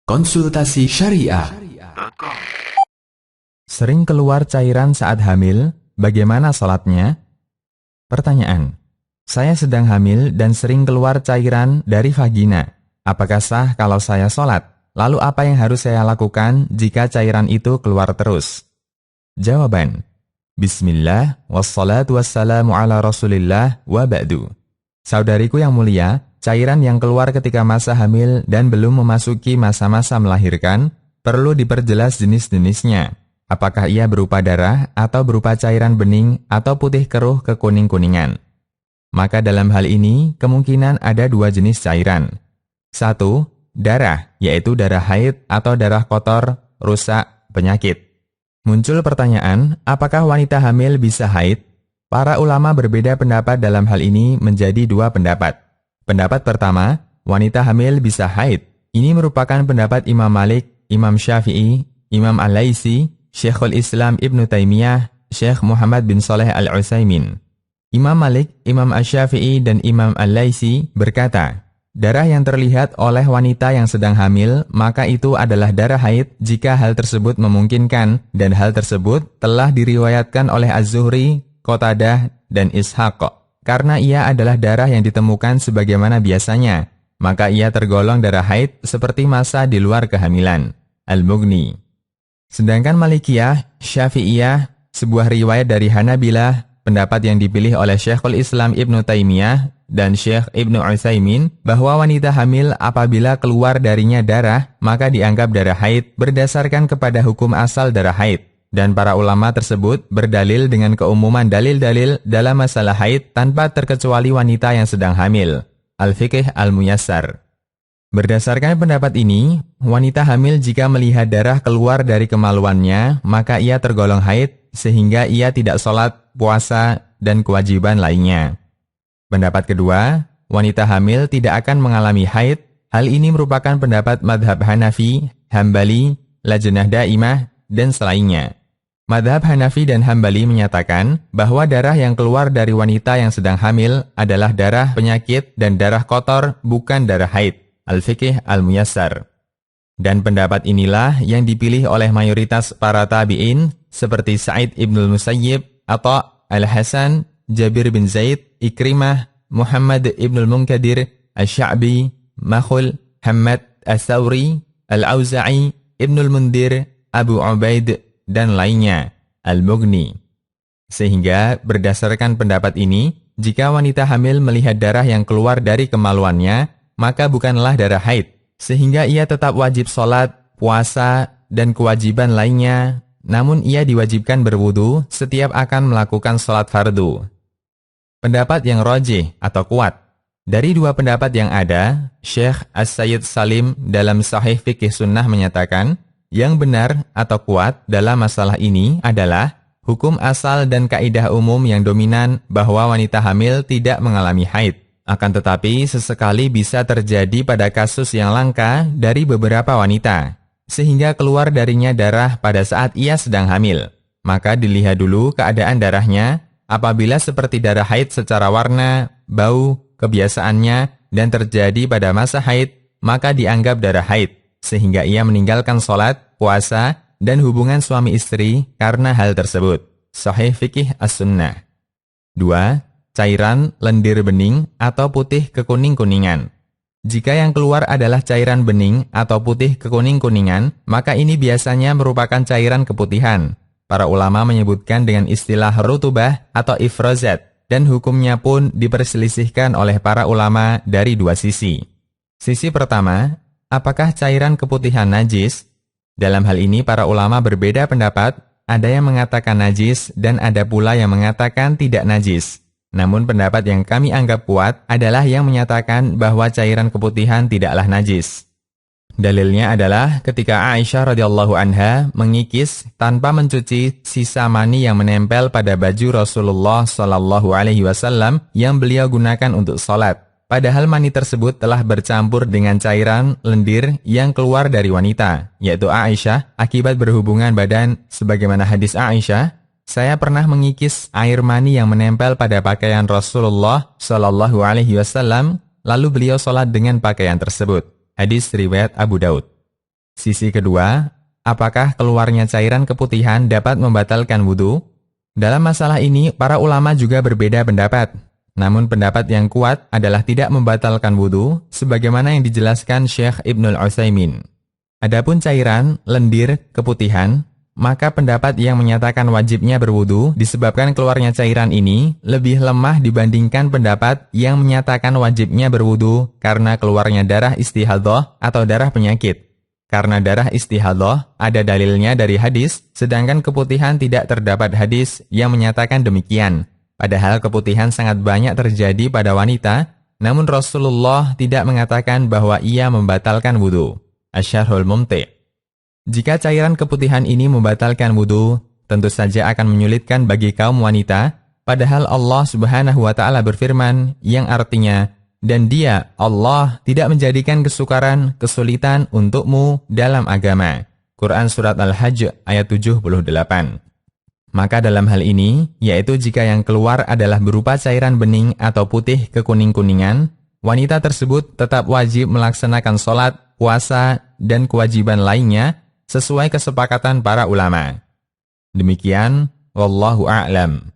Konsultasi Syariah. Sering keluar cairan saat hamil, bagaimana sholatnya? Pertanyaan. Saya sedang hamil dan sering keluar cairan dari vagina. Apakah sah kalau saya sholat? Lalu apa yang harus saya lakukan jika cairan itu keluar terus? Jawaban. Bismillah, wassalatu wassalamu ala rasulillah, wa ba'du. Saudariku yang mulia, cairan yang keluar ketika masa hamil dan belum memasuki masa-masa melahirkan, perlu diperjelas jenis-jenisnya. Apakah ia berupa darah atau berupa cairan bening atau putih keruh kekuning-kuningan. Maka dalam hal ini, kemungkinan ada dua jenis cairan. 1. Darah, yaitu darah haid atau darah kotor, rusak, penyakit. Muncul pertanyaan, apakah wanita hamil bisa haid? Para ulama berbeda pendapat dalam hal ini menjadi dua pendapat. Pendapat pertama, wanita hamil bisa haid. Ini merupakan pendapat Imam Malik, Imam Syafi'i, Imam Al-Laisi, Syekhul Islam Ibn Taimiyah, Syekh Muhammad bin Shalih Al-Utsaimin. Imam Malik, Imam Asy-Syafi'i, dan Imam Al-Laisi berkata, darah yang terlihat oleh wanita yang sedang hamil, maka itu adalah darah haid jika hal tersebut memungkinkan, dan hal tersebut telah diriwayatkan oleh Az-Zuhri, Qatadah, dan Ishaq. Karena ia adalah darah yang ditemukan sebagaimana biasanya, maka ia tergolong darah haid seperti masa di luar kehamilan. Al-Mughni. Sedangkan Malikiyah, Syafi'iyah, sebuah riwayat dari Hanabilah, pendapat yang dipilih oleh Syekhul Islam Ibn Taimiyah dan Syekh Ibn Utsaimin, bahwa wanita hamil apabila keluar darinya darah, maka dianggap darah haid berdasarkan kepada hukum asal darah haid. Dan para ulama tersebut berdalil dengan keumuman dalil-dalil dalam masalah haid tanpa terkecuali wanita yang sedang hamil. Al-Fiqh Al-Muyassar. Berdasarkan pendapat ini, wanita hamil jika melihat darah keluar dari kemaluannya, maka ia tergolong haid sehingga ia tidak sholat, puasa, dan kewajiban lainnya. Pendapat kedua, wanita hamil tidak akan mengalami haid. Hal ini merupakan pendapat madhab Hanafi, Hambali, Lajnah Daimah, dan selainnya. Madhab Hanafi dan Hambali menyatakan bahwa darah yang keluar dari wanita yang sedang hamil adalah darah penyakit dan darah kotor, bukan darah haid. Al-Fiqh Al-Muyassar. Dan pendapat inilah yang dipilih oleh mayoritas para tabi'in seperti Sa'id ibn al-Musayyib, Atha, Al-Hasan, Jabir bin Zaid, Ikrimah, Muhammad ibn al-Munkadir, Asy-Sya'bi, Makhul, Hammad As-Sawri, Al-Auza'i, Ibn al-Mundir, Abu Ubaid, dan lainnya. Al-Mughni. Sehingga berdasarkan pendapat ini, jika wanita hamil melihat darah yang keluar dari kemaluannya, maka bukanlah darah haid, sehingga ia tetap wajib sholat, puasa, dan kewajiban lainnya, namun ia diwajibkan berwudu setiap akan melakukan sholat fardu. Pendapat yang rajih atau kuat. Dari dua pendapat yang ada, Syekh As-Sayyid Salim dalam Sahih Fiqh Sunnah menyatakan, yang benar atau kuat dalam masalah ini adalah hukum asal dan kaidah umum yang dominan bahwa wanita hamil tidak mengalami haid. Akan tetapi sesekali bisa terjadi pada kasus yang langka dari beberapa wanita, sehingga keluar darinya darah pada saat ia sedang hamil. Maka dilihat dulu keadaan darahnya, apabila seperti darah haid secara warna, bau, kebiasaannya, dan terjadi pada masa haid, maka dianggap darah haid, sehingga ia meninggalkan sholat, puasa, dan hubungan suami istri karena hal tersebut. Sahih Fiqh As-Sunnah. 2. Cairan lendir bening atau putih kekuning-kuningan. Jika yang keluar adalah cairan bening atau putih kekuning-kuningan, maka ini biasanya merupakan cairan keputihan. Para ulama menyebutkan dengan istilah rutubah atau ifrozat, dan hukumnya pun diperselisihkan oleh para ulama dari dua sisi. Sisi pertama, apakah cairan keputihan najis? Dalam hal ini para ulama berbeda pendapat, ada yang mengatakan najis dan ada pula yang mengatakan tidak najis. Namun pendapat yang kami anggap kuat adalah yang menyatakan bahwa cairan keputihan tidaklah najis. Dalilnya adalah ketika Aisyah radhiyallahu anha mengikis tanpa mencuci sisa mani yang menempel pada baju Rasulullah sallallahu alaihi wasallam yang beliau gunakan untuk sholat. Padahal mani tersebut telah bercampur dengan cairan lendir yang keluar dari wanita, yaitu Aisyah, akibat berhubungan badan. Sebagaimana hadis Aisyah, saya pernah mengikis air mani yang menempel pada pakaian Rasulullah Shallallahu Alaihi Wasallam, lalu beliau sholat dengan pakaian tersebut. Hadis riwayat Abu Daud. Sisi kedua, apakah keluarnya cairan keputihan dapat membatalkan wudhu? Dalam masalah ini, para ulama juga berbeda pendapat. Namun pendapat yang kuat adalah tidak membatalkan wudhu, sebagaimana yang dijelaskan Syekh Ibnul Utsaimin. Adapun cairan, lendir, keputihan, maka pendapat yang menyatakan wajibnya berwudhu disebabkan keluarnya cairan ini lebih lemah dibandingkan pendapat yang menyatakan wajibnya berwudhu karena keluarnya darah istihadhah atau darah penyakit. Karena darah istihadhah ada dalilnya dari hadis, sedangkan keputihan tidak terdapat hadis yang menyatakan demikian. Padahal keputihan sangat banyak terjadi pada wanita, namun Rasulullah tidak mengatakan bahwa ia membatalkan wudhu. Asy-Syarhul Mumti'. Jika cairan keputihan ini membatalkan wudhu, tentu saja akan menyulitkan bagi kaum wanita, padahal Allah Subhanahu wa Ta'ala berfirman yang artinya, dan Dia, Allah, tidak menjadikan kesukaran, kesulitan untukmu dalam agama. Quran Surat Al-Hajj ayat 78. Maka dalam hal ini, yaitu jika yang keluar adalah berupa cairan bening atau putih kekuning-kuningan, wanita tersebut tetap wajib melaksanakan sholat, puasa, dan kewajiban lainnya sesuai kesepakatan para ulama. Demikian, wallahu a'lam.